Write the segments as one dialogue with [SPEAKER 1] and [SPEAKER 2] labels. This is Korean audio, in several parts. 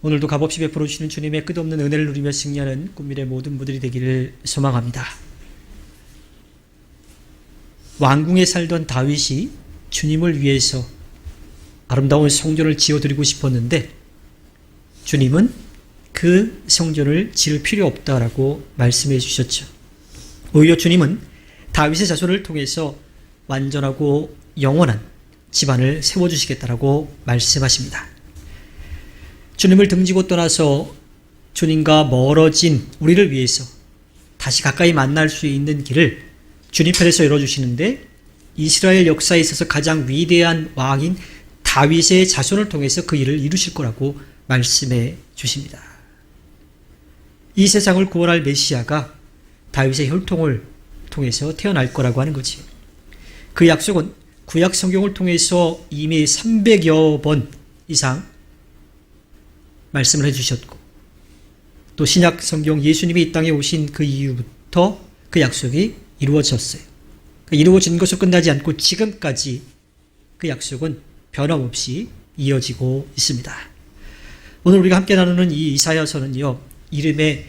[SPEAKER 1] 오늘도 값없이 베풀어 주시는 주님의 끝없는 은혜를 누리며 승리하는 꿈미래 모든 분들이 되기를 소망합니다. 왕궁에 살던 다윗이 주님을 위해서 아름다운 성전을 지어드리고 싶었는데 주님은 그 성전을 지을 필요 없다라고 말씀해 주셨죠. 오히려 주님은 다윗의 자손을 통해서 완전하고 영원한 집안을 세워주시겠다라고 말씀하십니다. 주님을 등지고 떠나서 주님과 멀어진 우리를 위해서 다시 가까이 만날 수 있는 길을 주님 편에서 열어주시는데 이스라엘 역사에 있어서 가장 위대한 왕인 다윗의 자손을 통해서 그 일을 이루실 거라고 말씀해 주십니다. 이 세상을 구원할 메시아가 다윗의 혈통을 통해서 태어날 거라고 하는 거지. 그 약속은 구약 성경을 통해서 이미 300여 번 이상 말씀을 해주셨고 또 신약 성경 예수님이 이 땅에 오신 그 이후부터 그 약속이 이루어졌어요. 이루어진 것으로 끝나지 않고 지금까지 그 약속은 변함없이 이어지고 있습니다. 오늘 우리가 함께 나누는 이 이사야서는요, 이름에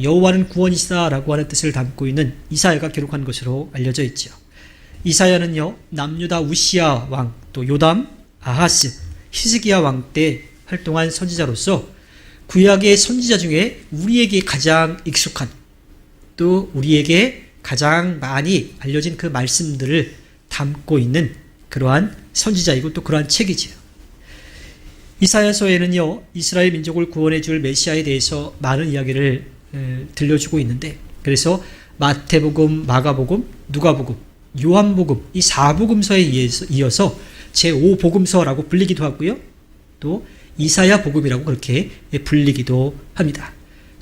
[SPEAKER 1] 여호와는 구원이시다라고 하는 뜻을 담고 있는 이사야가 기록한 것으로 알려져 있죠. 이사야는요, 남유다 우시야 왕, 또 요담, 아하스, 히스기야 왕 때 활동한 선지자로서 구약의 선지자 중에 우리에게 가장 익숙한 또 우리에게 가장 많이 알려진 그 말씀들을 담고 있는 그러한 선지자이고 또 그러한 책이지요. 이사야서에는요, 이스라엘 민족을 구원해 줄 메시아에 대해서 많은 이야기를 들려주고 있는데, 그래서 마태복음, 마가복음, 누가복음, 요한복음 이 4복음서에 이어서 제5복음서라고 불리기도 하고요. 또 이사야 복음이라고 그렇게 불리기도 합니다.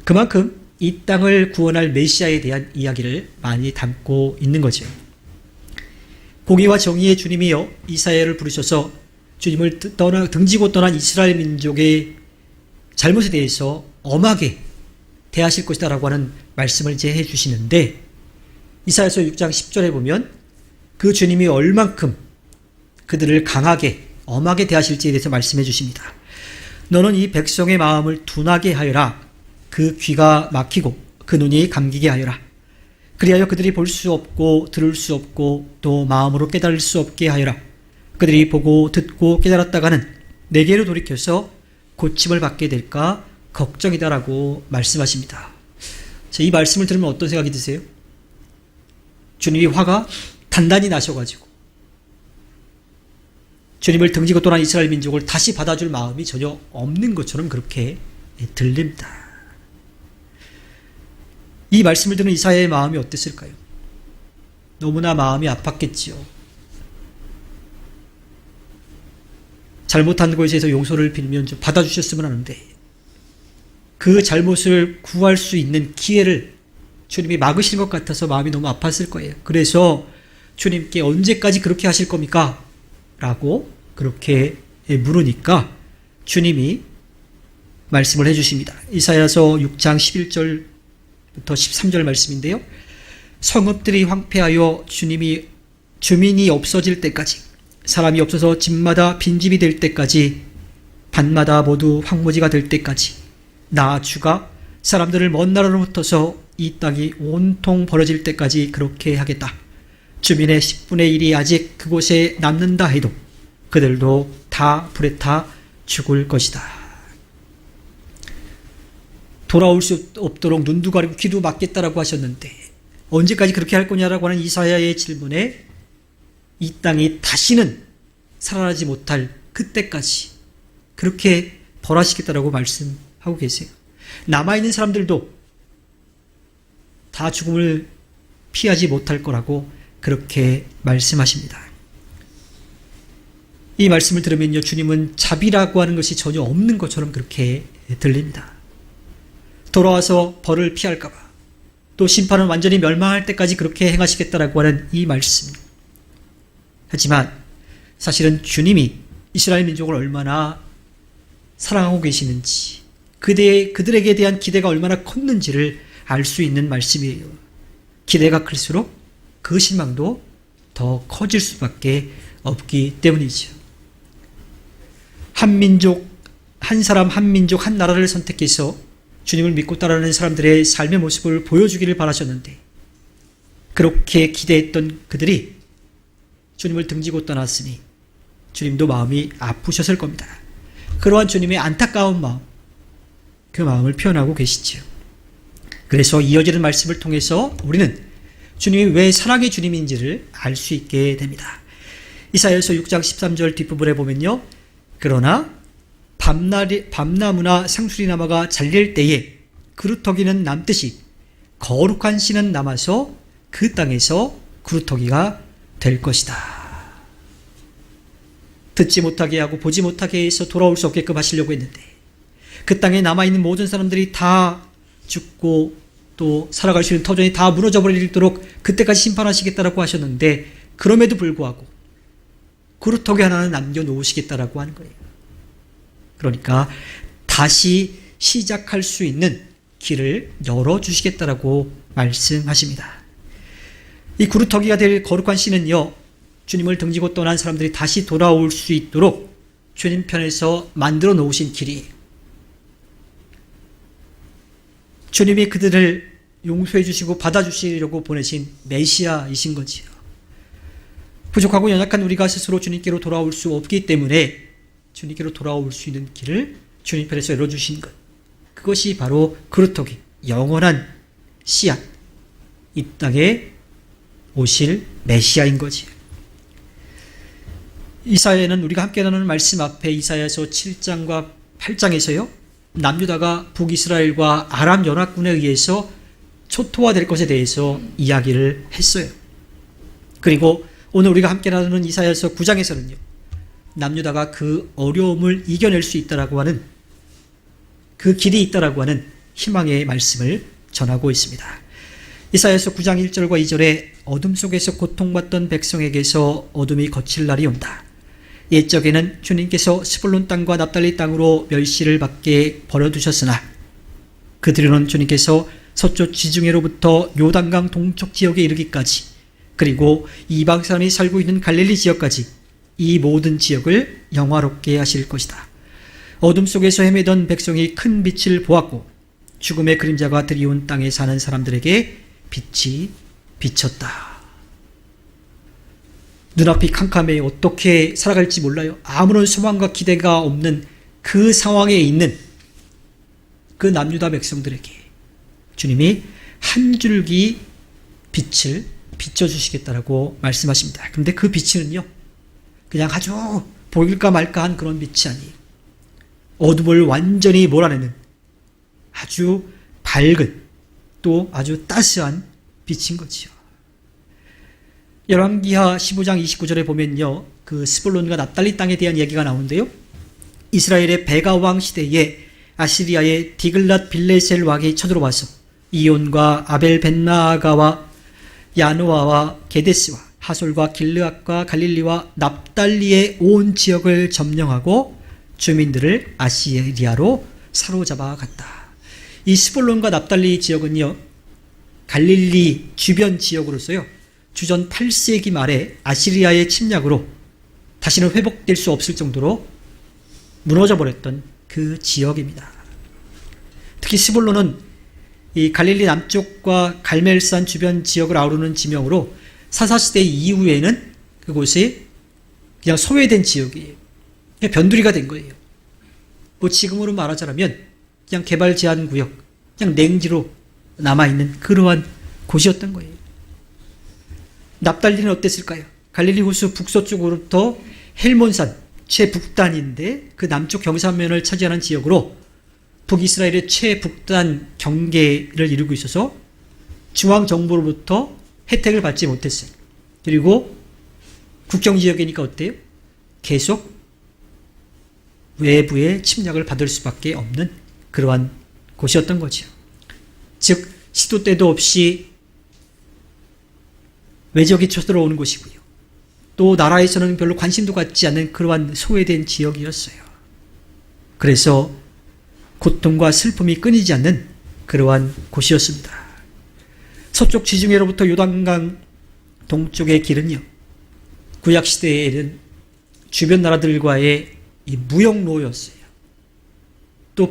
[SPEAKER 1] 그만큼 이 땅을 구원할 메시아에 대한 이야기를 많이 담고 있는 거죠. 공의와 정의의 주님이요, 이사야를 부르셔서 주님을 등지고 떠난 이스라엘 민족의 잘못에 대해서 엄하게 대하실 것이다라고 하는 말씀을 이제 해주시는데, 이사야서 6장 10절에 보면 그 주님이 얼만큼 그들을 강하게 엄하게 대하실지에 대해서 말씀해 주십니다. 너는 이 백성의 마음을 둔하게 하여라. 그 귀가 막히고 그 눈이 감기게 하여라. 그리하여 그들이 볼 수 없고 들을 수 없고 또 마음으로 깨달을 수 없게 하여라. 그들이 보고 듣고 깨달았다가는 내게로 돌이켜서 고침을 받게 될까 걱정이다라고 말씀하십니다. 이 말씀을 들으면 어떤 생각이 드세요? 주님이 화가 단단히 나셔가지고 주님을 등지고 떠난 이스라엘 민족을 다시 받아줄 마음이 전혀 없는 것처럼 그렇게 들립니다. 이 말씀을 듣는 이사야의 마음이 어땠을까요? 너무나 마음이 아팠겠지요. 잘못한 것에 대해서 용서를 빌면 좀 받아주셨으면 하는데 그 잘못을 구할 수 있는 기회를 주님이 막으신 것 같아서 마음이 너무 아팠을 거예요. 그래서 주님께 언제까지 그렇게 하실 겁니까? 라고 그렇게 물으니까 주님이 말씀을 해주십니다. 이사야서 6장 11절부터 13절 말씀인데요. 성읍들이 황폐하여 주민이 없어질 때까지, 사람이 없어서 집마다 빈집이 될 때까지, 밭마다 모두 황무지가 될 때까지 나 주가 사람들을 먼 나라로 흩어서 이 땅이 온통 벌어질 때까지 그렇게 하겠다. 주민의 10분의 1이 아직 그곳에 남는다 해도 그들도 다 불에 타 죽을 것이다. 돌아올 수 없도록 눈도 가리고 귀도 막겠다라고 하셨는데 언제까지 그렇게 할 거냐라고 하는 이사야의 질문에 이 땅이 다시는 살아나지 못할 그때까지 그렇게 벌하시겠다라고 말씀하고 계세요. 남아있는 사람들도 다 죽음을 피하지 못할 거라고 그렇게 말씀하십니다. 이 말씀을 들으면요, 주님은 자비라고 하는 것이 전혀 없는 것처럼 그렇게 들립니다. 돌아와서 벌을 피할까봐, 또 심판은 완전히 멸망할 때까지 그렇게 행하시겠다라고 하는 이 말씀. 하지만 사실은 주님이 이스라엘 민족을 얼마나 사랑하고 계시는지, 그들에게 대한 기대가 얼마나 컸는지를 알 수 있는 말씀이에요. 기대가 클수록 그 실망도 더 커질 수밖에 없기 때문이죠. 한 민족 한 사람, 한 민족, 한 나라를 선택해서 주님을 믿고 따르는 사람들의 삶의 모습을 보여주기를 바라셨는데 그렇게 기대했던 그들이 주님을 등지고 떠났으니 주님도 마음이 아프셨을 겁니다. 그러한 주님의 안타까운 마음, 그 마음을 표현하고 계시지요. 그래서 이어지는 말씀을 통해서 우리는 주님이 왜 사랑의 주님인지를 알 수 있게 됩니다. 이사야서 6장 13절 뒷부분에 보면요. 그러나 밤나무나 상수리나무가 잘릴 때에 그루터기는 남듯이 거룩한 씨는 남아서 그 땅에서 그루터기가 될 것이다. 듣지 못하게 하고 보지 못하게 해서 돌아올 수 없게끔 하시려고 했는데 그 땅에 남아있는 모든 사람들이 다 죽고 또 살아갈 수 있는 터전이 다 무너져 버리도록 그때까지 심판하시겠다라고 하셨는데 그럼에도 불구하고 그루터기 하나는 남겨놓으시겠다라고 하는 거예요. 그러니까 다시 시작할 수 있는 길을 열어주시겠다라고 말씀하십니다. 이 그루터기가 될 거룩한 씨는요, 주님을 등지고 떠난 사람들이 다시 돌아올 수 있도록 주님 편에서 만들어 놓으신 길이에요. 주님이 그들을 용서해 주시고 받아주시려고 보내신 메시아이신 거지요. 부족하고 연약한 우리가 스스로 주님께로 돌아올 수 없기 때문에 주님께로 돌아올 수 있는 길을 주님 편에서 열어주신 것. 그것이 바로 그루터기, 영원한 씨앗, 이 땅에 오실 메시아인 거지요. 이사야는 우리가 함께 나누는 말씀 앞에 이사야서 7장과 8장에서요. 남유다가 북이스라엘과 아람 연합군에 의해서 초토화될 것에 대해서 이야기를 했어요. 그리고 오늘 우리가 함께 나누는 이사야서 9장에서는요. 남유다가 그 어려움을 이겨낼 수 있다라고 하는 그 길이 있다라고 하는 희망의 말씀을 전하고 있습니다. 이사야서 9장 1절과 2절에 어둠 속에서 고통받던 백성에게서 어둠이 거칠 날이 온다. 옛적에는 주님께서 스불론 땅과 납달리 땅으로 멸시를 받게 버려두셨으나 그 뒤로는 주님께서 서쪽 지중해로부터 요단강 동쪽 지역에 이르기까지 그리고 이방 사람이 살고 있는 갈릴리 지역까지 이 모든 지역을 영화롭게 하실 것이다. 어둠 속에서 헤매던 백성이 큰 빛을 보았고 죽음의 그림자가 드리운 땅에 사는 사람들에게 빛이 비쳤다. 눈앞이 캄캄해 어떻게 살아갈지 몰라요. 아무런 소망과 기대가 없는 그 상황에 있는 그 남유다 백성들에게 주님이 한 줄기 빛을 비춰주시겠다라고 말씀하십니다. 그런데 그 빛은요, 그냥 아주 보일까 말까한 그런 빛이 아니에요. 어둠을 완전히 몰아내는 아주 밝은 또 아주 따스한 빛인 거지요. 열왕기하 15장 29절에 보면요, 그 스불론과 납달리 땅에 대한 얘기가 나오는데요. 이스라엘의 베가 왕 시대에 아시리아의 디글랏 빌레셀 왕이 쳐들어와서 이온과 아벨 벤마아가와 야노아와 게데스와 하솔과 길르앗과 갈릴리와 납달리의 온 지역을 점령하고 주민들을 아시리아로 사로잡아 갔다. 이 스불론과 납달리 지역은요, 갈릴리 주변 지역으로서요, 주전 8세기 말에 아시리아의 침략으로 다시는 회복될 수 없을 정도로 무너져 버렸던 그 지역입니다. 특히 스불론은 이 갈릴리 남쪽과 갈멜산 주변 지역을 아우르는 지명으로 사사시대 이후에는 그곳이 그냥 소외된 지역이에요. 그냥 변두리가 된 거예요. 뭐 지금으로 말하자면 그냥 개발 제한 구역, 그냥 냉지로 남아있는 그러한 곳이었던 거예요. 납달리는 어땠을까요? 갈릴리 호수 북서쪽으로부터 헬몬산 최북단인데 그 남쪽 경사면을 차지하는 지역으로 북이스라엘의 최북단 경계를 이루고 있어서 중앙정부로부터 혜택을 받지 못했어요. 그리고 국경지역이니까 어때요? 계속 외부의 침략을 받을 수밖에 없는 그러한 곳이었던 거죠. 즉 시도 때도 없이 외적이 쳐들어오는 곳이고요. 또 나라에서는 별로 관심도 갖지 않는 그러한 소외된 지역이었어요. 그래서 고통과 슬픔이 끊이지 않는 그러한 곳이었습니다. 서쪽 지중해로부터 요단강 동쪽의 길은요, 구약시대에는 주변 나라들과의 이 무역로였어요. 또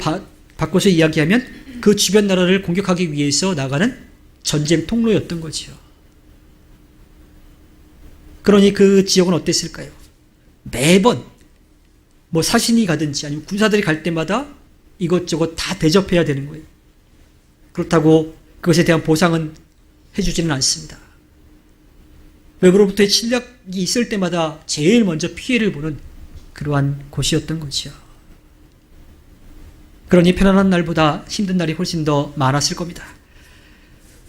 [SPEAKER 1] 바꿔서 이야기하면 그 주변 나라를 공격하기 위해서 나가는 전쟁 통로였던 거죠. 그러니 그 지역은 어땠을까요? 매번 사신이 가든지 아니면 군사들이 갈 때마다 이것저것 다 대접해야 되는 거예요. 그렇다고 그것에 대한 보상은 해주지는 않습니다. 외부로부터의侵略이 있을 때마다 제일 먼저 피해를 보는 그러한 곳이었던 거죠. 그러니 편안한 날보다 힘든 날이 훨씬 더 많았을 겁니다.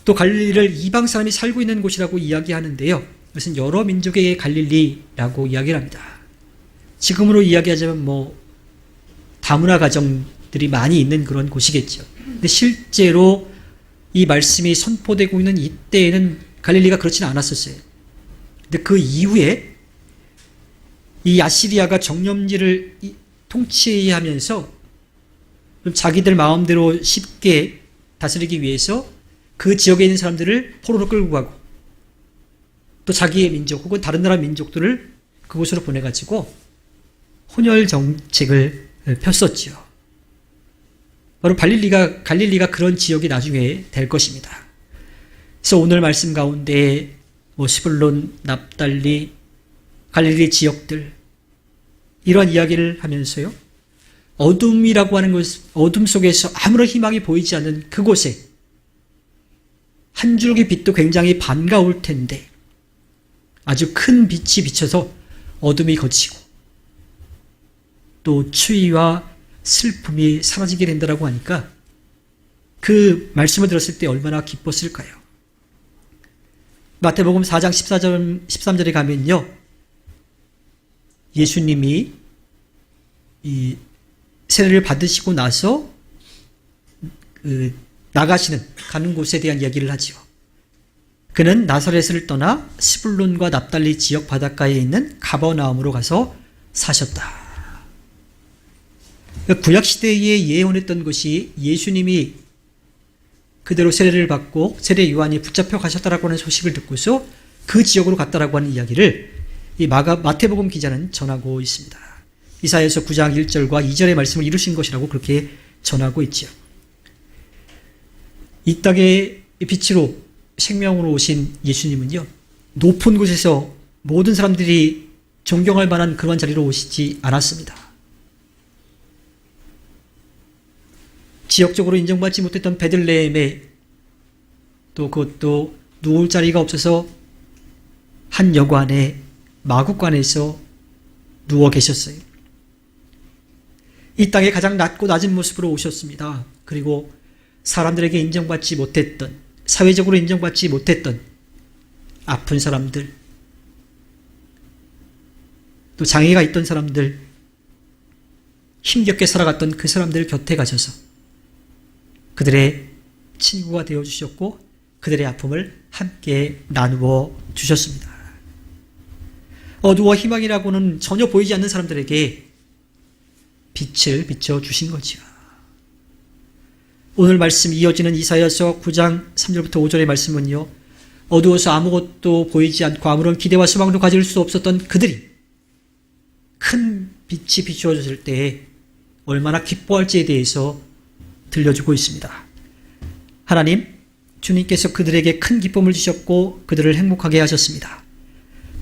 [SPEAKER 1] 또 갈릴리를 이방 사람이 살고 있는 곳이라고 이야기하는데요. 이것은 여러 민족의 갈릴리라고 이야기를 합니다. 지금으로 이야기하자면 다문화 가정들이 많이 있는 그런 곳이겠죠. 근데 실제로 이 말씀이 선포되고 있는 이때에는 갈릴리가 그렇지는 않았었어요. 근데 그 이후에 이 아시리아가 정령지를 통치하면서 자기들 마음대로 쉽게 다스리기 위해서 그 지역에 있는 사람들을 포로로 끌고 가고 또 자기의 민족 혹은 다른 나라 민족들을 그곳으로 보내가지고 혼혈 정책을 폈었죠. 바로 갈릴리가 그런 지역이 나중에 될 것입니다. 그래서 오늘 말씀 가운데 스불론, 납달리, 갈릴리 지역들 이런 이야기를 하면서요. 어둠이라고 하는 것, 어둠 속에서 아무런 희망이 보이지 않는 그곳에 한 줄기 빛도 굉장히 반가울 텐데 아주 큰 빛이 비쳐서 어둠이 걷히고 또 추위와 슬픔이 사라지게 된다고 하니까 그 말씀을 들었을 때 얼마나 기뻤을까요? 마태복음 4장 13절에 가면요. 예수님이 이 세례를 받으시고 나서 가는 곳에 대한 이야기를 하죠. 그는 나사렛을 떠나 스불론과 납달리 지역 바닷가에 있는 가버나움으로 가서 사셨다. 구약시대에 예언했던 것이 예수님이 그대로 세례를 받고 세례 요한이 붙잡혀 가셨다라고 하는 소식을 듣고서 그 지역으로 갔다라고 하는 이야기를 이 마태복음 기자는 전하고 있습니다. 이사야서 9장 1절과 2절의 말씀을 이루신 것이라고 그렇게 전하고 있죠. 이 땅의 빛으로 생명으로 오신 예수님은요. 높은 곳에서 모든 사람들이 존경할 만한 그런 자리로 오시지 않았습니다. 지역적으로 인정받지 못했던 베들레헴에 또 그것도 누울 자리가 없어서 한 여관의 마구간에서 누워 계셨어요. 이 땅에 가장 낮고 낮은 모습으로 오셨습니다. 그리고 사람들에게 인정받지 못했던, 사회적으로 인정받지 못했던 아픈 사람들, 또 장애가 있던 사람들, 힘겹게 살아갔던 그 사람들 곁에 가셔서 그들의 친구가 되어주셨고 그들의 아픔을 함께 나누어 주셨습니다. 어두워 희망이라고는 전혀 보이지 않는 사람들에게 빛을 비춰주신 거죠. 오늘 말씀 이어지는 이사야서 9장 3절부터 5절의 말씀은요. 어두워서 아무것도 보이지 않고 아무런 기대와 소망도 가질 수 없었던 그들이 큰 빛이 비추어졌을 때에 얼마나 기뻐할지에 대해서 들려주고 있습니다. 하나님, 주님께서 그들에게 큰 기쁨을 주셨고 그들을 행복하게 하셨습니다.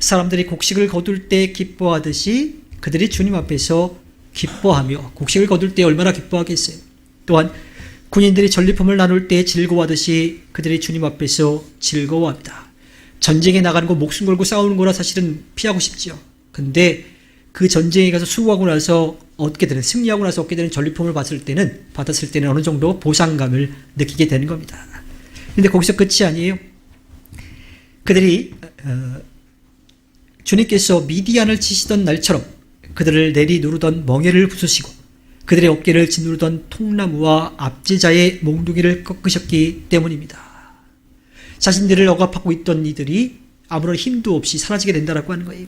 [SPEAKER 1] 사람들이 곡식을 거둘 때 기뻐하듯이 그들이 주님 앞에서 기뻐하며 곡식을 거둘 때 얼마나 기뻐하겠어요. 또한 군인들이 전리품을 나눌 때 즐거워하듯이 그들이 주님 앞에서 즐거워합니다. 전쟁에 나가는 거 목숨 걸고 싸우는 거라 사실은 피하고 싶죠. 근데 그 전쟁에 가서 수고하고 나서 얻게 되는, 승리하고 나서 얻게 되는 전리품을 받았을 때는 어느 정도 보상감을 느끼게 되는 겁니다. 근데 거기서 끝이 아니에요. 그들이 주님께서 미디안을 치시던 날처럼 그들을 내리 누르던 멍에를 부수시고 그들의 어깨를 짓누르던 통나무와 압제자의 몽둥이를 꺾으셨기 때문입니다. 자신들을 억압하고 있던 이들이 아무런 힘도 없이 사라지게 된다고 하는 거예요.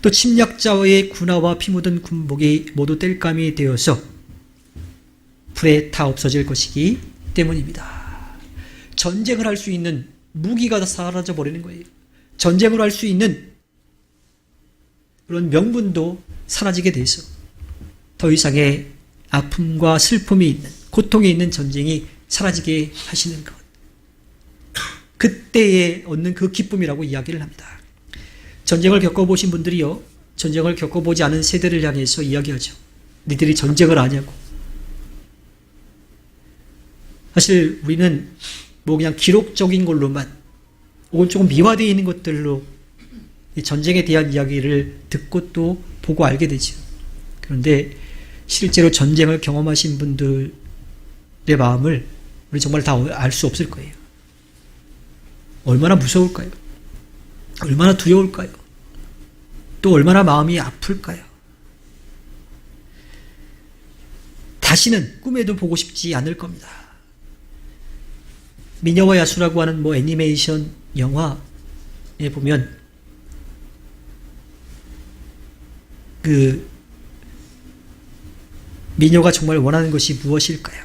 [SPEAKER 1] 또 침략자의 군화와 피 묻은 군복이 모두 땔감이 되어서 불에 타 없어질 것이기 때문입니다. 전쟁을 할 수 있는 무기가 사라져 버리는 거예요. 전쟁을 할 수 있는 그런 명분도 사라지게 돼서 더 이상의 아픔과 슬픔이 있는, 고통이 있는 전쟁이 사라지게 하시는 것. 그때에 얻는 그 기쁨이라고 이야기를 합니다. 전쟁을 겪어보신 분들이요, 전쟁을 겪어보지 않은 세대를 향해서 이야기하죠. 니들이 전쟁을 아냐고. 사실 우리는 뭐 그냥 기록적인 걸로만, 혹은 조금 미화되어 있는 것들로 이 전쟁에 대한 이야기를 듣고 또 보고 알게 되죠. 그런데 실제로 전쟁을 경험하신 분들의 마음을 우리 정말 다 알 수 없을 거예요. 얼마나 무서울까요? 얼마나 두려울까요? 또 얼마나 마음이 아플까요? 다시는 꿈에도 보고 싶지 않을 겁니다. 미녀와 야수라고 하는 뭐 애니메이션 영화에 보면 그 미녀가 정말 원하는 것이 무엇일까요?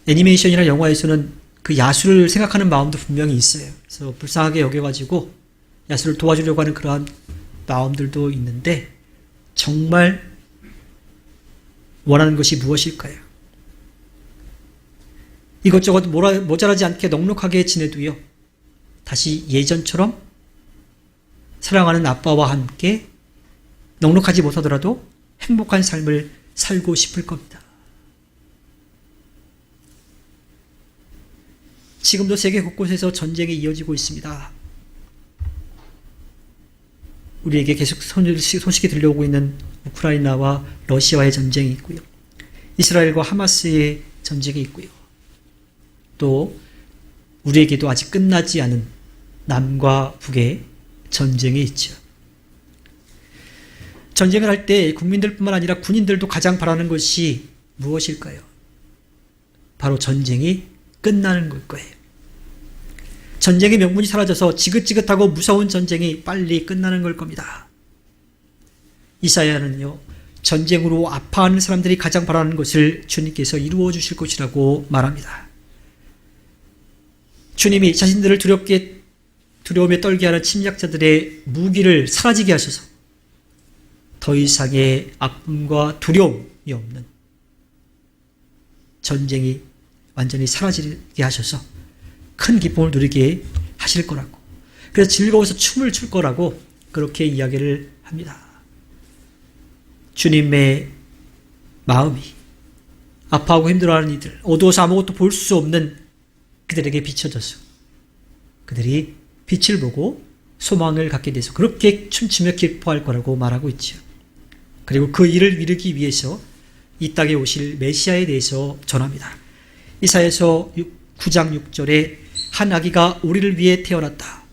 [SPEAKER 1] 애니메이션이나 영화에서는 그 야수를 생각하는 마음도 분명히 있어요. 그래서 불쌍하게 여겨가지고 야수를 도와주려고 하는 그러한 마음들도 있는데, 정말 원하는 것이 무엇일까요? 이것저것 모자라지 않게 넉넉하게 지내도요, 다시 예전처럼 사랑하는 아빠와 함께 넉넉하지 못하더라도 행복한 삶을 살고 싶을 겁니다. 지금도 세계 곳곳에서 전쟁이 이어지고 있습니다. 우리에게 계속 소식이 들려오고 있는 우크라이나와 러시아와의 전쟁이 있고요. 이스라엘과 하마스의 전쟁이 있고요. 또 우리에게도 아직 끝나지 않은 남과 북의 전쟁이 있죠. 전쟁을 할 때 국민들뿐만 아니라 군인들도 가장 바라는 것이 무엇일까요? 바로 전쟁이 끝나는 걸 거예요. 전쟁의 명분이 사라져서 지긋지긋하고 무서운 전쟁이 빨리 끝나는 걸 겁니다. 이사야는요, 전쟁으로 아파하는 사람들이 가장 바라는 것을 주님께서 이루어 주실 것이라고 말합니다. 주님이 자신들을 두려움에 떨게 하는 침략자들의 무기를 사라지게 하셔서 더 이상의 아픔과 두려움이 없는 전쟁이 완전히 사라지게 하셔서 큰 기쁨을 누리게 하실 거라고, 그래서 즐거워서 춤을 출 거라고 그렇게 이야기를 합니다. 주님의 마음이 아파하고 힘들어하는 이들, 어두워서 아무것도 볼 수 없는 그들에게 비춰져서 그들이 빛을 보고 소망을 갖게 돼서 그렇게 춤추며 기뻐할 거라고 말하고 있죠. 그리고 그 일을 이루기 위해서 이 땅에 오실 메시아에 대해서 전합니다. 이사야서 9장 6절에 한 아기가 우리를 위해 태어났다.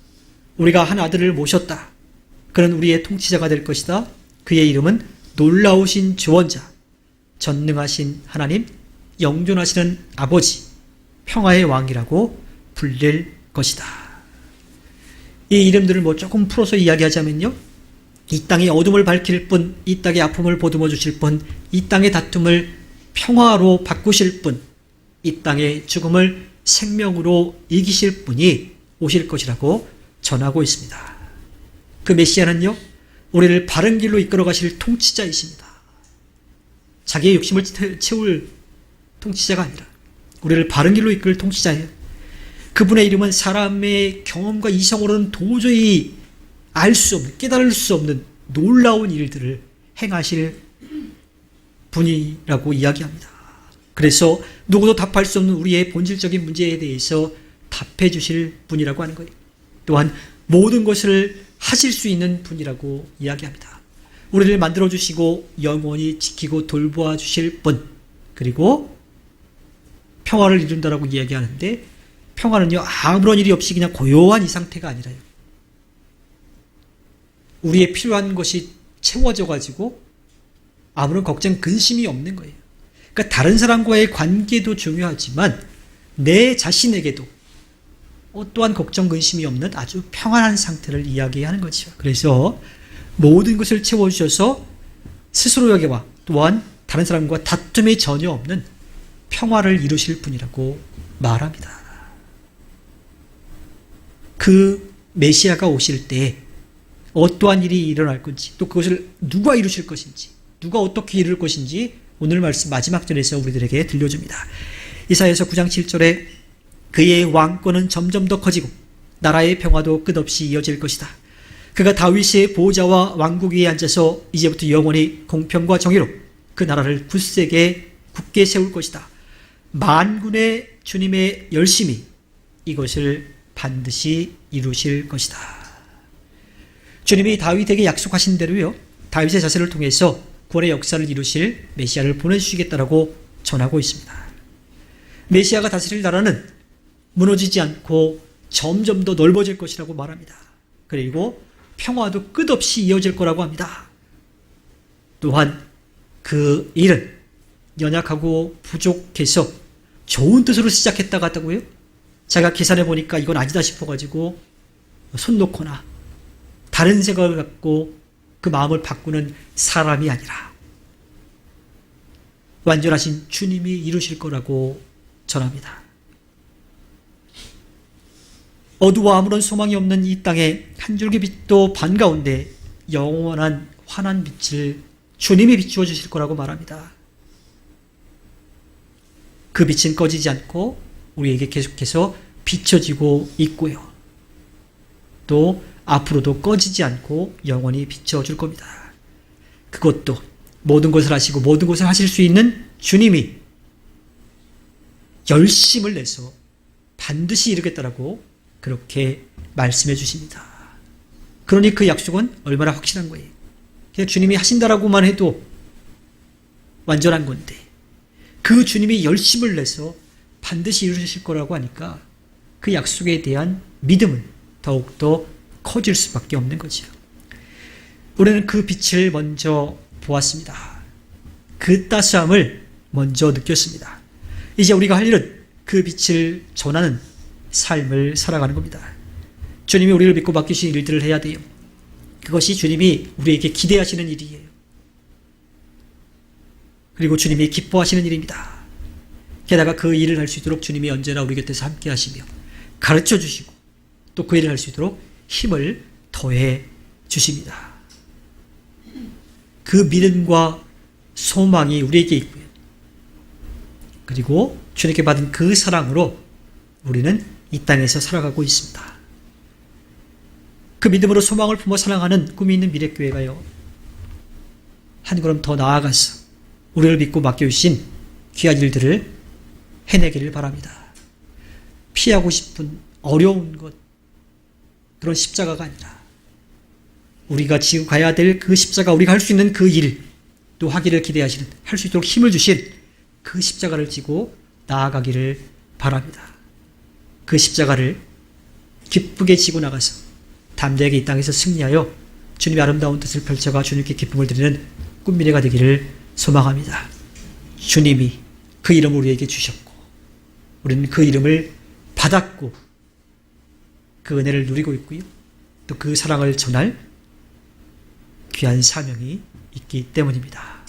[SPEAKER 1] 우리가 한 아들을 모셨다. 그는 우리의 통치자가 될 것이다. 그의 이름은 놀라우신 조언자, 전능하신 하나님, 영존하시는 아버지, 평화의 왕이라고 불릴 것이다. 이 이름들을 뭐 조금 풀어서 이야기하자면요, 이 땅의 어둠을 밝힐 분, 이 땅의 아픔을 보듬어 주실 분, 이 땅의 다툼을 평화로 바꾸실 분, 이 땅의 죽음을 생명으로 이기실 분이 오실 것이라고 전하고 있습니다. 그 메시아는요, 우리를 바른 길로 이끌어 가실 통치자이십니다. 자기의 욕심을 채울 통치자가 아니라 우리를 바른 길로 이끌 통치자예요. 그분의 이름은 사람의 경험과 이성으로는 도저히 알 수 없는, 깨달을 수 없는 놀라운 일들을 행하실 분이라고 이야기합니다. 그래서 누구도 답할 수 없는 우리의 본질적인 문제에 대해서 답해 주실 분이라고 하는 거예요. 또한 모든 것을 하실 수 있는 분이라고 이야기합니다. 우리를 만들어 주시고 영원히 지키고 돌보아 주실 분, 그리고 평화를 이룬다라고 이야기하는데, 평화는요, 아무런 일이 없이 그냥 고요한 이 상태가 아니라요, 우리의 필요한 것이 채워져 가지고 아무런 걱정, 근심이 없는 거예요. 그러니까 다른 사람과의 관계도 중요하지만 내 자신에게도 어떠한 걱정, 근심이 없는 아주 평안한 상태를 이야기하는 거죠. 그래서 모든 것을 채워주셔서 스스로에게와 또한 다른 사람과 다툼이 전혀 없는 평화를 이루실 분이라고 말합니다. 그 메시아가 오실 때 어떠한 일이 일어날 건지, 또 그것을 누가 이루실 것인지, 누가 어떻게 이룰 것인지 오늘 말씀 마지막 절에서 우리들에게 들려줍니다. 이사야서 9장 7절에 그의 왕권은 점점 더 커지고 나라의 평화도 끝없이 이어질 것이다. 그가 다윗의 보호자와 왕국 위에 앉아서 이제부터 영원히 공평과 정의로 그 나라를 굳게 세울 것이다. 만군의 주님의 열심히 이것을 반드시 이루실 것이다. 주님이 다윗에게 약속하신 대로요, 다윗의 자세를 통해서 구원의 역사를 이루실 메시아를 보내주시겠다라고 전하고 있습니다. 메시아가 다스릴 나라는 무너지지 않고 점점 더 넓어질 것이라고 말합니다. 그리고 평화도 끝없이 이어질 거라고 합니다. 또한 그 일은 연약하고 부족해서 좋은 뜻으로 시작했다가 하다고요? 제가 계산해 보니까 이건 아니다 싶어가지고 손 놓거나 다른 생각을 갖고 그 마음을 바꾸는 사람이 아니라 완전하신 주님이 이루실 거라고 전합니다. 어두워 아무런 소망이 없는 이 땅에 한 줄기 빛도 반가운데 영원한 환한 빛을 주님이 비추어 주실 거라고 말합니다. 그 빛은 꺼지지 않고 우리에게 계속해서 비춰지고 있고요. 또 앞으로도 꺼지지 않고 영원히 비춰줄 겁니다. 그것도 모든 것을 하시고 모든 것을 하실 수 있는 주님이 열심을 내서 반드시 이루겠다라고 그렇게 말씀해 주십니다. 그러니 그 약속은 얼마나 확실한 거예요. 그냥 주님이 하신다라고만 해도 완전한 건데 그 주님이 열심을 내서 반드시 이루실 거라고 하니까 그 약속에 대한 믿음은 더욱더 커질 수밖에 없는 거죠. 우리는 그 빛을 먼저 보았습니다. 그 따스함을 먼저 느꼈습니다. 이제 우리가 할 일은 그 빛을 전하는 삶을 살아가는 겁니다. 주님이 우리를 믿고 맡기신 일들을 해야 돼요. 그것이 주님이 우리에게 기대하시는 일이에요. 그리고 주님이 기뻐하시는 일입니다. 게다가 그 일을 할 수 있도록 주님이 언제나 우리 곁에서 함께 하시며 가르쳐 주시고 또 그 일을 할 수 있도록 힘을 더해 주십니다. 그 믿음과 소망이 우리에게 있고요. 그리고 주님께 받은 그 사랑으로 우리는 이 땅에서 살아가고 있습니다. 그 믿음으로 소망을 품어 사랑하는 꿈이 있는 미래교회가요, 한 걸음 더 나아가서 우리를 믿고 맡겨주신 귀한 일들을 해내기를 바랍니다. 피하고 싶은 어려운 것, 그런 십자가가 아니라 우리가 지고 가야 될 그 십자가, 우리가 할 수 있는 그 일, 또 하기를 기대하시는, 할 수 있도록 힘을 주신 그 십자가를 지고 나아가기를 바랍니다. 그 십자가를 기쁘게 지고 나가서 담대하게 이 땅에서 승리하여 주님의 아름다운 뜻을 펼쳐가 주님께 기쁨을 드리는 꿈미래가 되기를 소망합니다. 주님이 그 이름을 우리에게 주셨고 우리는 그 이름을 받았고 그 은혜를 누리고 있고요. 또 그 사랑을 전할 귀한 사명이 있기 때문입니다.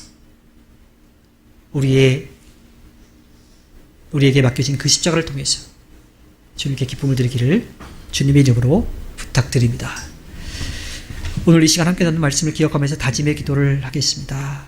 [SPEAKER 1] 우리에게 맡겨진 그 십자가를 통해서 주님께 기쁨을 드리기를 주님의 이름으로 부탁드립니다. 오늘 이 시간 함께 나눈 말씀을 기억하면서 다짐의 기도를 하겠습니다.